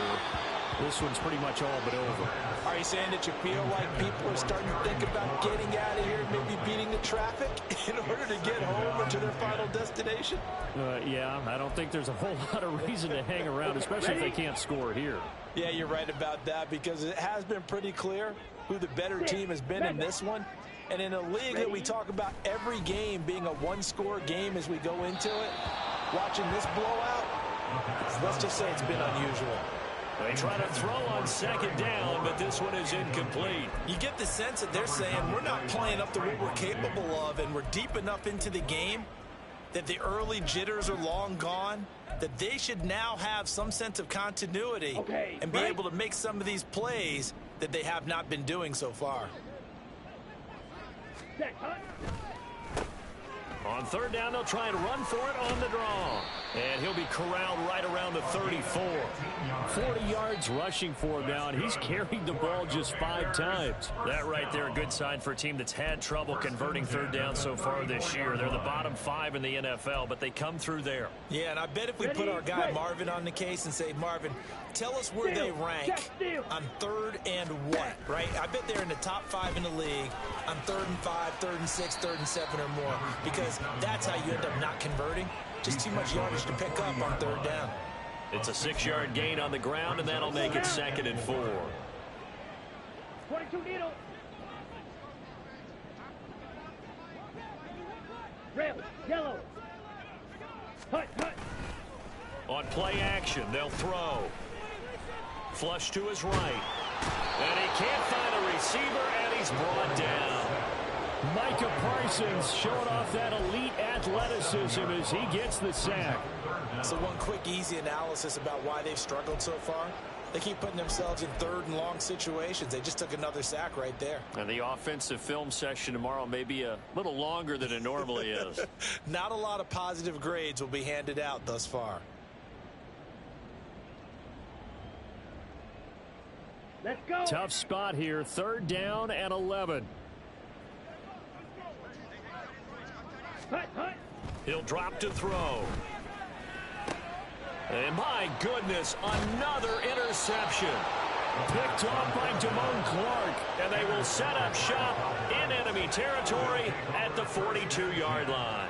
this one's pretty much all but over. Are you saying that you feel like people are starting to think about getting out of here, maybe beating the traffic in order to get home or to their final destination? Yeah, I don't think there's a whole lot of reason to hang around, especially if they can't score here. Yeah, you're right about that, because it has been pretty clear who the better team has been in this one. And in a league that we talk about every game being a one-score game as we go into it, watching this blowout, let's just say it's been unusual. They try to throw on second down, but this one is incomplete. You get the sense that they're saying we're not playing up to what we're capable of, and we're deep enough into the game that the early jitters are long gone, that they should now have some sense of continuity and be able to make some of these plays that they have not been doing so far. On third down, they'll try and run for it on the draw. And he'll be corralled right around the 34. 40 yards rushing for him now, and he's carried the ball just 5 times. That right there, a good sign for a team that's had trouble converting third down so far this year. They're the bottom 5 in the NFL, but they come through there. Yeah, and I bet if we put our guy Marvin on the case and say, Marvin, tell us where they rank on 3rd and what, right? I bet they're in the top 5 in the league on 3rd and 5, 3rd and 6, 3rd and 7 or more, because that's how you end up not converting. Just too much yardage to pick up on 3rd down. It's a 6-yard gain on the ground, and that'll make it 2nd and 4. 22 needle. Red, yellow. Hut, hut. On play action, they'll throw. Flush to his right. And he can't find a receiver, and he's brought down. Micah Parsons showing off that elite athleticism as he gets the sack. So one quick, easy analysis about why they've struggled so far. They keep putting themselves in 3rd and long situations. They just took another sack right there. And the offensive film session tomorrow may be a little longer than it normally is. Not a lot of positive grades will be handed out thus far. Let's go. Tough spot here, 3rd down and 11. Hut, hut. He'll drop to throw. And my goodness, another interception. Picked off by Damone Clark, and they will set up shop in enemy territory at the 42-yard line.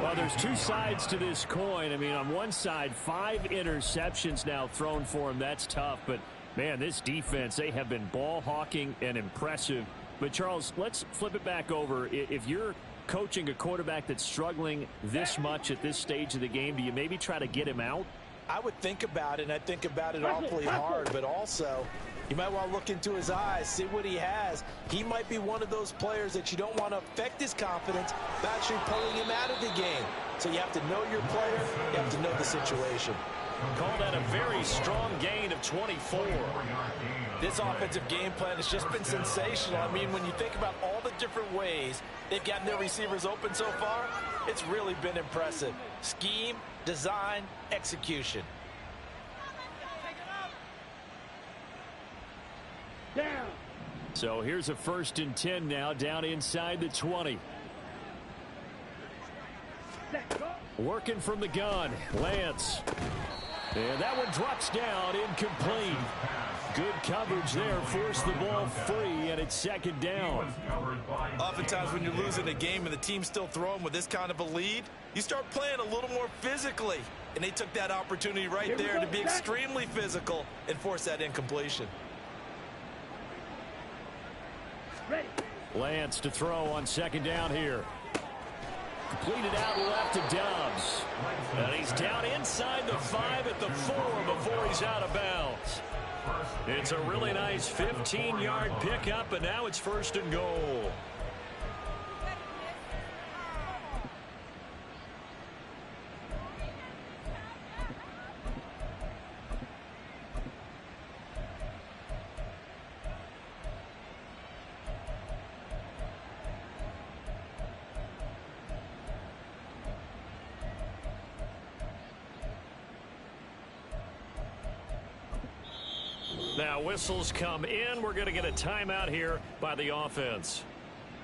Well, there's 2 sides to this coin. I mean, on one side, 5 interceptions now thrown for him. That's tough, but man, this defense, they have been ball hawking and impressive. But Charles, let's flip it back over. If you're coaching a quarterback that's struggling this much at this stage of the game, do you maybe try to get him out? I would think about it, and I think about it awfully hard, but also you might want to look into his eyes, see what he has. He might be one of those players that you don't want to affect his confidence by actually pulling him out of the game. So you have to know your player, you have to know the situation. Call that a very strong gain of 24. This offensive game plan has just been sensational. I mean, when you think about all the different ways they've gotten their receivers open so far, it's really been impressive. Scheme, design, execution. Down. So here's a 1st and 10 now, down inside the 20. Set, go. Working from the gun, Lance. And that one drops down, incomplete. Good coverage there, forced the ball free, and it's second down. Oftentimes when you're losing a game and the team's still throwing with this kind of a lead, you start playing a little more physically. And they took that opportunity right there to be extremely physical and force that incompletion. Ready. Lance to throw on second down here. Completed out left to Doubs. And he's down inside the 5 at the 4 before he's out of bounds. It's a really nice 15-yard pickup, and now it's first and goal. Now whistles come in. We're going to get a timeout here by the offense.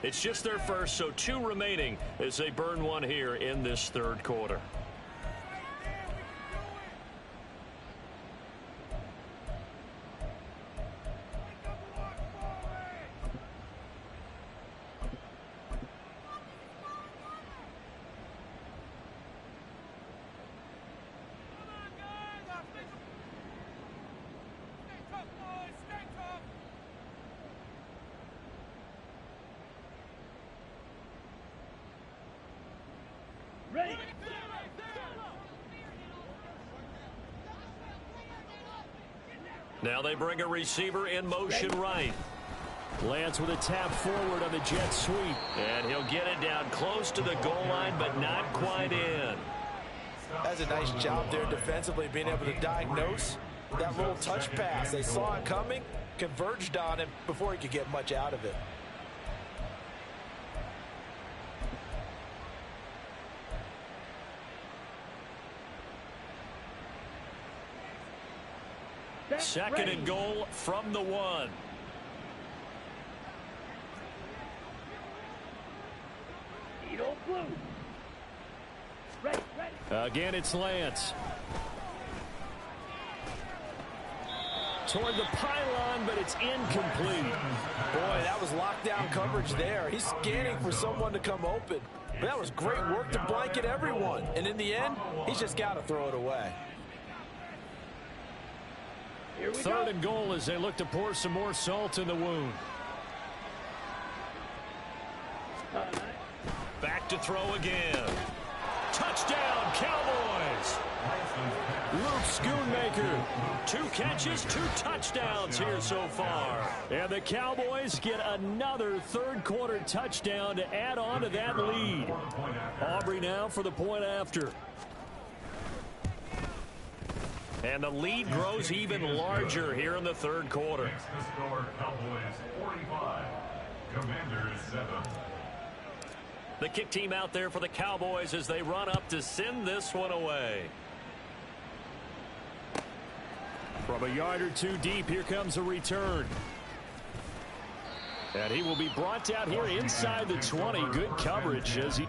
It's just their first, so 2 remaining as they burn one here in this third quarter. Ready. Now they bring a receiver in motion right. Lance with a tap forward on the jet sweep. And he'll get it down close to the goal line, but not quite in. That's a nice job there defensively, being able to diagnose that little touch pass. They saw it coming, converged on him before he could get much out of it. Second and goal from the 1. Eagle blue. Ready, ready. Again, it's Lance. Toward the pylon, but it's incomplete. Boy, that was lockdown coverage there. He's scanning for someone to come open. But that was great work to blanket everyone. And in the end, he's just got to throw it away. Here we Third go. and goal as they look to pour some more salt in the wound. Back to throw again. Touchdown, Cowboys. Luke Schoonmaker. 2 catches, 2 touchdowns here so far. And the Cowboys get another third quarter touchdown to add on to that lead. Aubrey now for the point after. And the lead grows even larger here in the third quarter. Next to score, Cowboys 45, Commanders 7. The kick team out there for the Cowboys as they run up to send this one away. From a yard or 2 deep, here comes a return. And he will be brought down here inside the 20. Good coverage as he...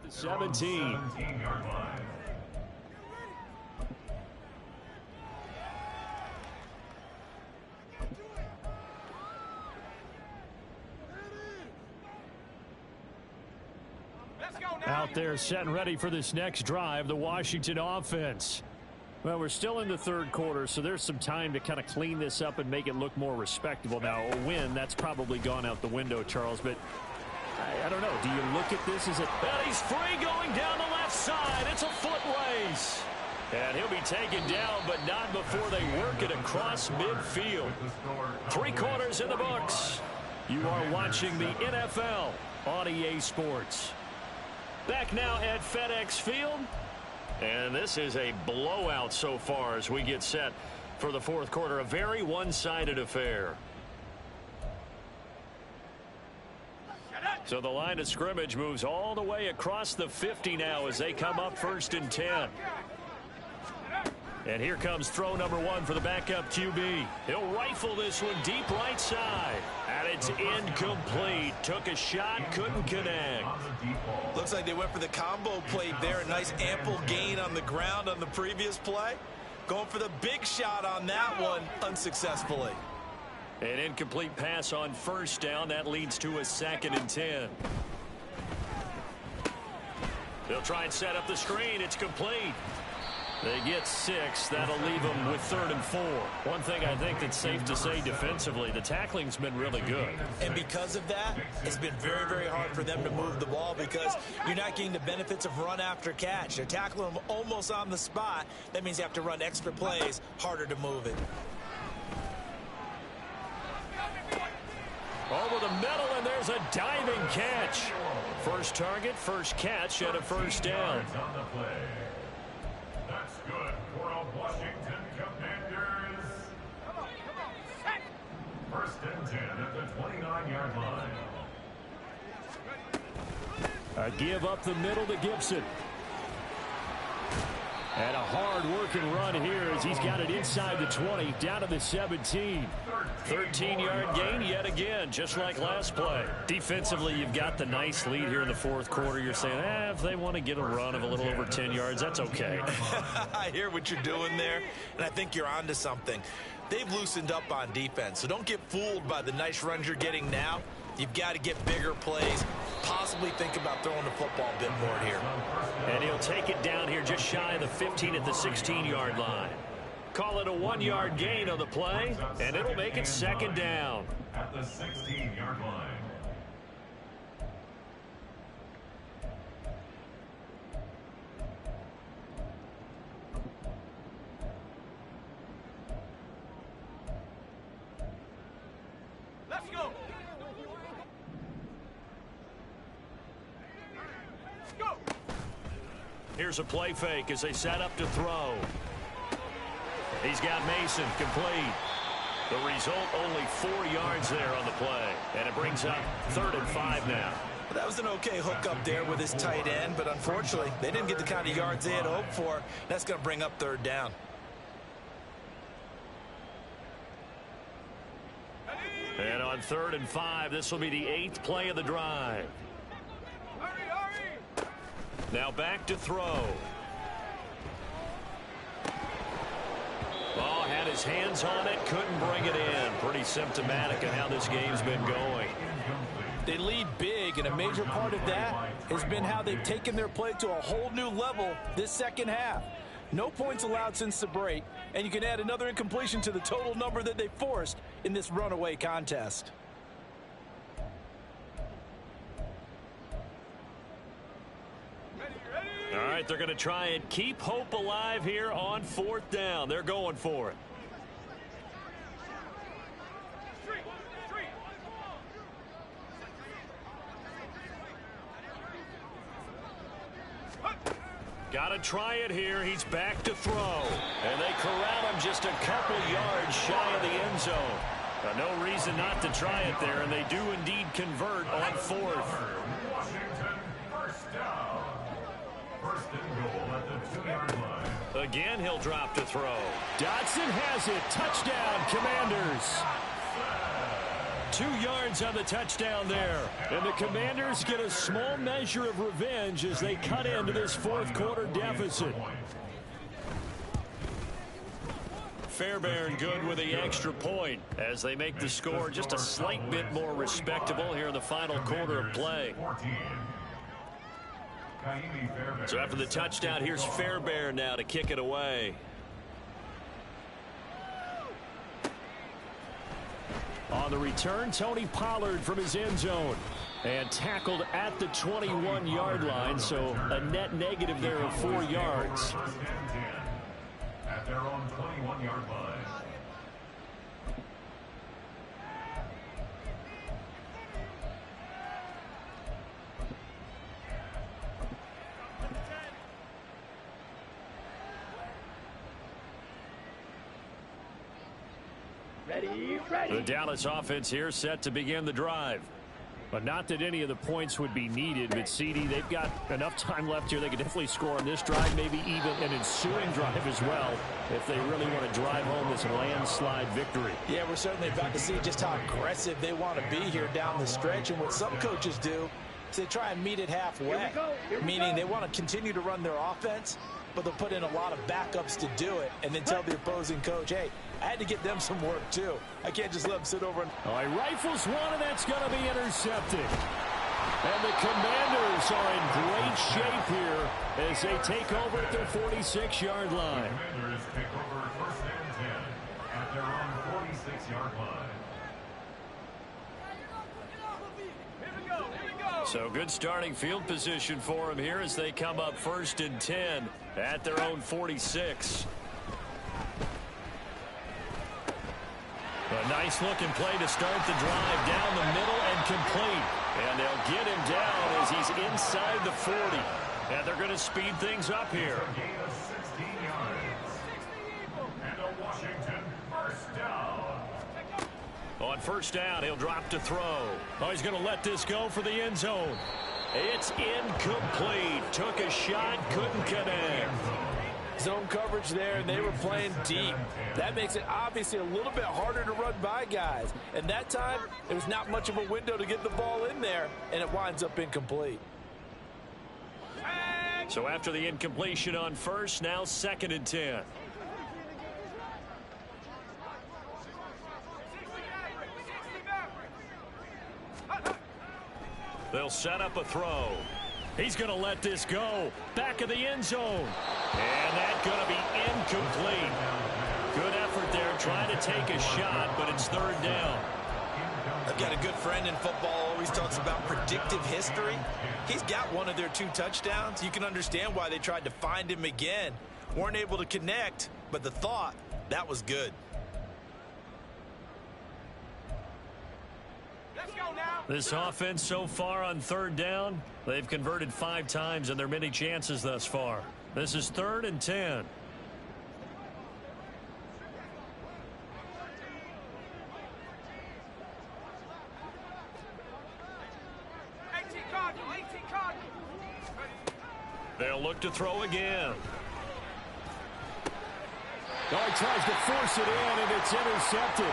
The 17. 17-yard line. Out there set and ready for this next drive, the Washington offense. Well, we're still in the third quarter, so there's some time to kind of clean this up and make it look more respectable. Now, a win, that's probably gone out the window, Charles, but I don't know. Do you look at this as a... And he's free going down the left side. It's a foot race. And he'll be taken down, but not before they work it across midfield. 3 quarters in the books. You are watching the NFL on EA Sports. Back now at FedEx Field. And this is a blowout so far as we get set for the fourth quarter. A very one-sided affair. So the line of scrimmage moves all the way across the 50 now as they come up 1st and 10. And here comes throw number 1 for the backup QB. He'll rifle this one deep right side. And it's incomplete. Took a shot, couldn't connect. Looks like they went for the combo play there. A nice ample gain on the ground on the previous play. Going for the big shot on that one unsuccessfully. An incomplete pass on 1st down. That leads to a 2nd and 10. They'll try and set up the screen. It's complete. They get 6. That'll leave them with 3rd and 4. One thing I think that's safe to say defensively, the tackling's been really good. And because of that, it's been very, very hard for them to move the ball because you're not getting the benefits of run after catch. They're tackling them almost on the spot. That means you have to run extra plays, harder to move it. Over the middle, and there's a diving catch. First target, first catch, and a 1st down. That's good for a Washington Commanders. 1st and 10 at the 29-yard line. A give up the middle to Gibson. And a hard-working run here as he's got it inside the 20, down to the 17. 13-yard gain yet again, just like last play. Defensively, you've got the nice lead here in the fourth quarter. You're saying, if they want to get a run of a little over 10 yards, that's okay. I hear what you're doing there, and I think you're onto something. They've loosened up on defense, so don't get fooled by the nice runs you're getting now. You've got to get bigger plays, possibly think about throwing the football a bit more here. And he'll take it down here just shy of the 15 at the 16-yard line. Call it a 1-yard gain on the play, and it'll make it 2nd down. At the 16-yard line. Let's go. Go. Here's a play fake as they set up to throw. He's got Mason complete. The result, only 4 yards there on the play. And it brings up 3rd and 5 now. Well, that was an okay hook up there with his tight end, but unfortunately, they didn't get the kind of yards they had hoped for. That's going to bring up 3rd down. And on 3rd and 5, this will be the 8th play of the drive. Now back to throw. Ball had his hands on it, couldn't bring it in. Pretty symptomatic of how this game's been going. They lead big, and a major part of that has been how they've taken their play to a whole new level this second half. No points allowed since the break, and you can add another incompletion to the total number that they forced in this runaway contest. All right, they're going to try and keep hope alive here on 4th down. They're going for it. Got to try it here. He's back to throw. And they corral him just a couple yards shy of the end zone. No reason not to try it there, and they do indeed convert on 4th. Washington, 1st down. 1st and goal at the 2-yard line. Again, he'll drop to throw. Dotson has it. Touchdown, Commanders. 2 yards on the touchdown there. And the Commanders get a small measure of revenge as they cut into this fourth quarter deficit. Fairbairn good with the extra point as they make the score just a slight bit more respectable here in the final quarter of play. So after the touchdown, here's Fairbairn now to kick it away. On the return, Tony Pollard from his end zone. And tackled at the 21-yard line, so a net negative there of 4 yards. At their own 21-yard line. The Dallas offense here set to begin the drive. But not that any of the points would be needed, but CD, they've got enough time left here. They could definitely score on this drive, maybe even an ensuing drive as well, if they really want to drive home this landslide victory. Yeah, we're certainly about to see just how aggressive they want to be here down the stretch. And what some coaches do is they try and meet it halfway, meaning they want to continue to run their offense, but they'll put in a lot of backups to do it and then tell the opposing coach, hey, I had to get them some work too. I can't just let them sit over and... He rifles one, and that's going to be intercepted. And the Commanders are in great shape here as they take over at their 46-yard line. The Commanders take over first and 10 at their own 46-yard line. So good starting field position for them here as they come up first and 10 at their own 46. A nice looking play to start the drive down the middle and complete. And they'll get him down as he's inside the 40. And they're going to speed things up here. A gain of 16 yards. And a Washington first down. On first down, he'll drop to throw. Oh, he's going to let this go for the end zone. It's incomplete. Took a shot, couldn't connect. Zone coverage there, and they were playing deep. That makes it obviously a little bit harder to run by guys. And that time, there was not much of a window to get the ball in there, and it winds up incomplete. So after the incompletion on first, now second and 10. They'll set up a throw. He's going to let this go. Back of the end zone. And that's going to be incomplete. Good effort there trying to take a shot, but it's third down. I've got a good friend in football, always talks about predictive history. He's got one of their 2 touchdowns. You can understand why they tried to find him again. Weren't able to connect, but the thought, that was good. This offense so far on third down, they've converted 5 times in their many chances thus far. This is third and 10. They'll look to throw again. Oh, he tries to force it in, and it's intercepted.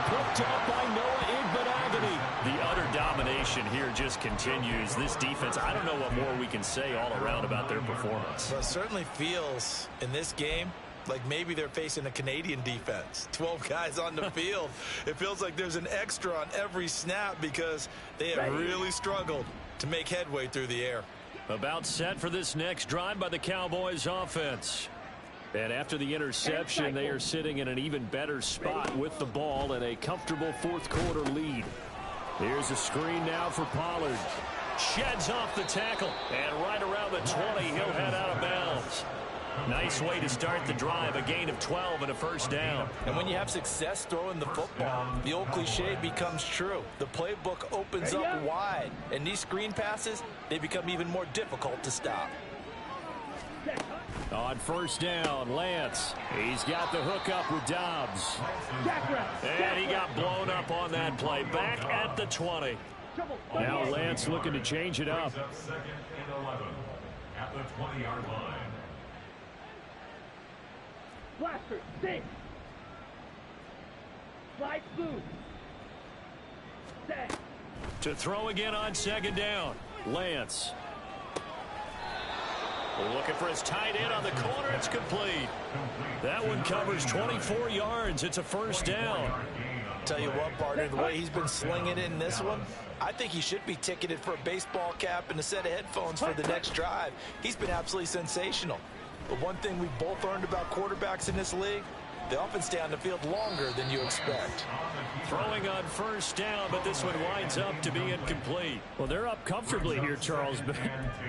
Picked up by Noah Igbenogany. The utter domination here just continues. This defense, I don't know what more we can say all around about their performance. Well, it certainly feels in this game like maybe they're facing a Canadian defense. 12 guys on the field. It feels like there's an extra on every snap because they have really struggled to make headway through the air. About set for this next drive by the Cowboys offense. And after the interception, they are sitting in an even better spot with the ball and a comfortable fourth quarter lead. Here's a screen now for Pollard. Sheds off the tackle, and right around the 20, he'll head out of bounds. Nice way to start the drive, a gain of 12 and a first down. And when you have success throwing the football, the old cliche becomes true. The playbook opens up wide, and these screen passes, they become even more difficult to stop. On first down, Lance. He's got the hook up with Dobbs. And he got blown up on that play. Back at the 20. Now Lance looking to change it up. Second and 11 at the 20-yard line. Blaster, sink. Slide through. Set. To throw again on second down. Lance. Looking for his tight end on the corner. It's complete. That one covers 24 yards. It's a first down. Tell you what, partner, the way he's been slinging it in this one, I think he should be ticketed for a baseball cap and a set of headphones for the next drive. He's been absolutely sensational. But one thing we both learned about quarterbacks in this league, they often stay on the field longer than you expect. Throwing on first down, but this one winds up to be incomplete. Well, they're up comfortably here, Charles, but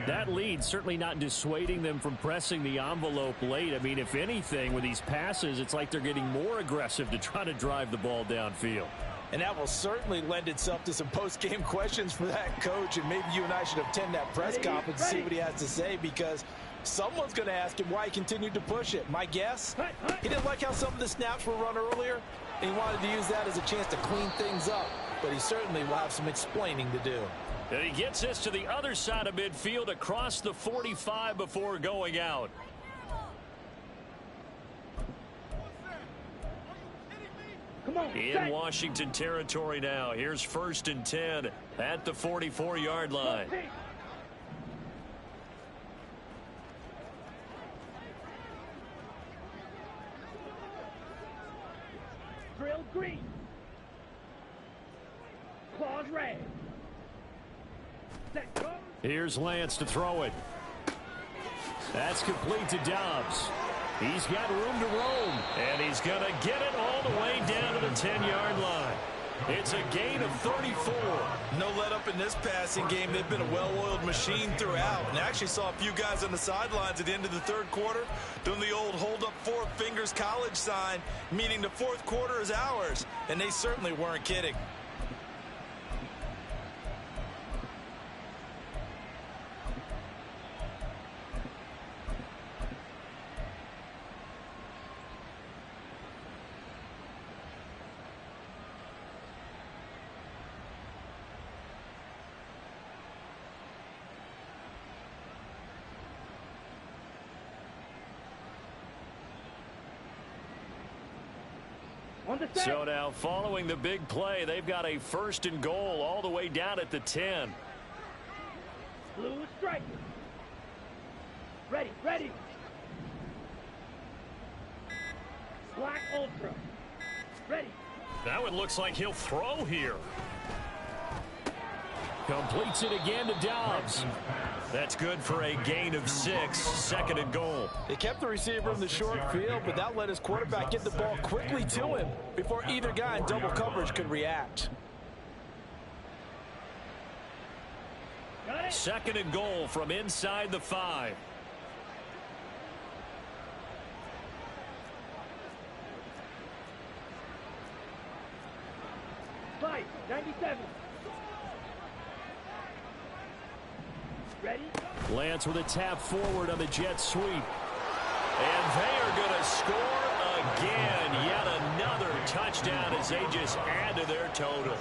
that lead certainly not dissuading them from pressing the envelope late. I mean, if anything, with these passes, it's like they're getting more aggressive to try to drive the ball downfield. And that will certainly lend itself to some post-game questions for that coach, and maybe you and I should attend that press conference and see what he has to say, because someone's going to ask him why he continued to push it. My guess, he didn't like how some of the snaps were run earlier, and he wanted to use that as a chance to clean things up. But he certainly will have some explaining to do. And he gets this to the other side of midfield across the 45 before going out. In Washington territory now. Here's 1st and 10 at the 44-yard line. Drill green. Claws red. Set, go. Here's Lance to throw it. That's complete to Dobbs. He's got room to roam, and he's going to get it all the way down to the 10-yard line. It's a gain of 34. No let up in this passing game. They've been a well-oiled machine throughout. And I actually saw a few guys on the sidelines at the end of the third quarter doing the old hold up 4 fingers college sign, meaning the fourth quarter is ours. And they certainly weren't kidding. So now following the big play, they've got a 1st and goal all the way down at the 10. Blue strike. Ready, ready. Black ultra. Ready. Now it looks like he'll throw here. Completes it again to Dobbs. That's good for a gain of 6, 2nd and goal. They kept the receiver in the short field, but that let his quarterback get the ball quickly to him before either guy in double coverage could react. 2nd and goal from inside the 5. Fight, 97. Ready? Lance with a tap forward on the jet sweep. And they are going to score again. Yet another touchdown as they just add to their totals.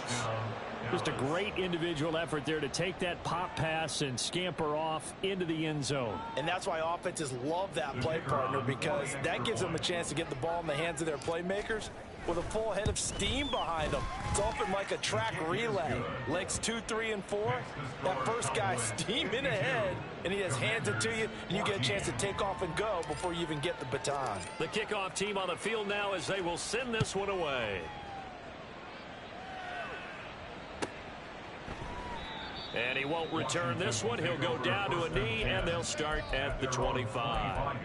Just a great individual effort there to take that pop pass and scamper off into the end zone. And that's why offenses love that play, partner, because that gives them a chance to get the ball in the hands of their playmakers with a full head of steam behind them. It's often like a track relay. Legs 2, 3, and 4. That first guy steaming ahead, and he just hands it to you, and you get a chance to take off and go before you even get the baton. The kickoff team on the field now as they will send this one away. And he won't return this one. He'll go down to a knee, and they'll start at the 25.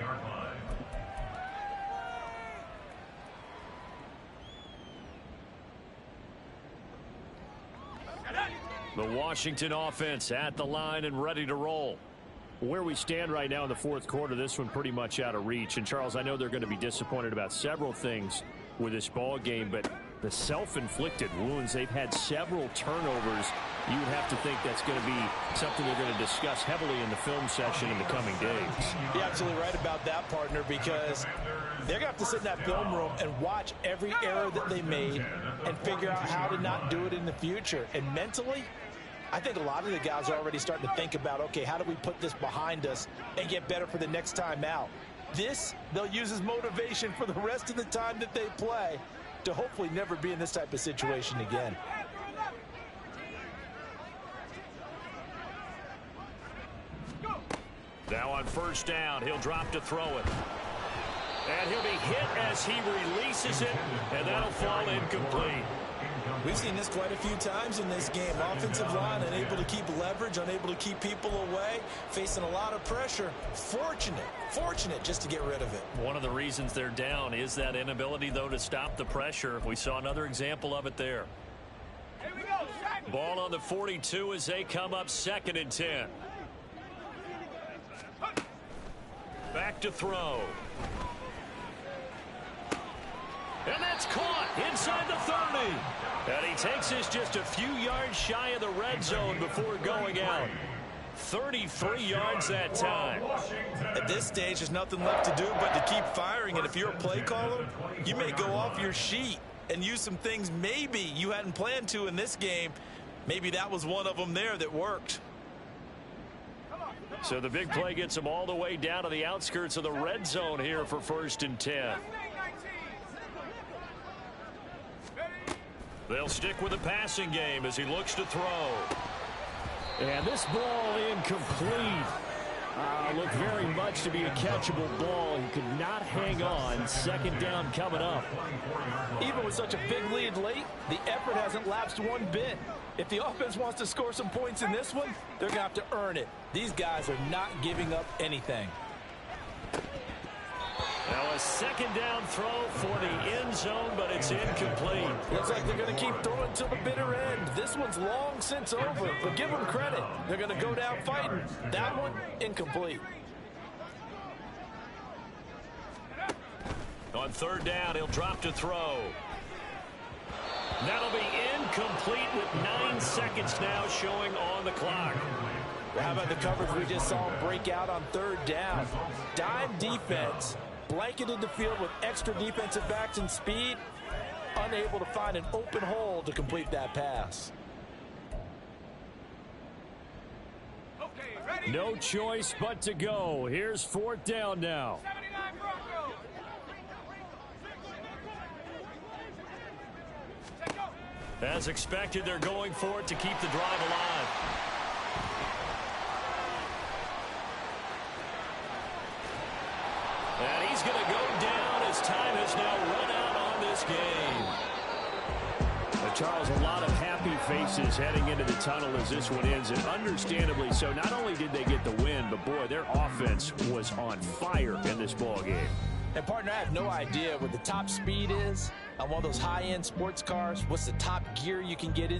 The Washington offense at the line and ready to roll. Where we stand right now in the fourth quarter, this one pretty much out of reach. And, Charles, I know they're going to be disappointed about several things with this ball game, but the self-inflicted wounds, they've had several turnovers. You would have to think that's going to be something they're going to discuss heavily in the film session in the coming days. You're absolutely right about that, partner, because they're going to have to sit in that film room and watch every error that they made and figure out how to not do it in the future. And mentally, I think a lot of the guys are already starting to think about, okay, how do we put this behind us and get better for the next time out? This, they'll use as motivation for the rest of the time that they play to hopefully never be in this type of situation again. Now on first down, he'll drop to throw it. And he'll be hit as he releases it, and that'll fall incomplete. We've seen this quite a few times in this game. Offensive line unable to keep leverage, unable to keep people away, facing a lot of pressure. Fortunate just to get rid of it. One of the reasons they're down is that inability, though, to stop the pressure. We saw another example of it there. Here we go, second. Ball on the 42 as they come up 2nd and 10. Back to throw. And that's caught inside the 30. And he takes this just a few yards shy of the red zone before going out. 33 yards that time. At this stage, there's nothing left to do but to keep firing. And if you're a play caller, you may go off your sheet and use some things maybe you hadn't planned to in this game. Maybe that was one of them there that worked. So the big play gets them all the way down to the outskirts of the red zone here for 1st and 10. They'll stick with the passing game as he looks to throw. And this ball incomplete. Looked very much to be a catchable ball. He could not hang on. 2nd down coming up. Even with such a big lead late, the effort hasn't lapsed one bit. If the offense wants to score some points in this one, they're going to have to earn it. These guys are not giving up anything. Now a 2nd down throw for the end zone, but it's incomplete. Looks like they're going to keep throwing till the bitter end. This one's long since over, but give them credit. They're going to go down fighting. That one, incomplete. On 3rd down, he'll drop to throw. That'll be incomplete with 9 seconds now showing on the clock. How about the coverage we just saw break out on 3rd down? Dime defense, blanketed the field with extra defensive backs and speed, unable to find an open hole to complete that pass. No choice but to go. Here's 4th down now. 79 Broncos. As expected, they're going for it to keep the drive alive. And he's going to go down as time has now run out on this game. Charles, a lot of happy faces heading into the tunnel as this one ends, and understandably so. Not only did they get the win, but boy, their offense was on fire in this ball game. And partner, I have no idea what the top speed is on one of those high-end sports cars. What's the top gear you can get in?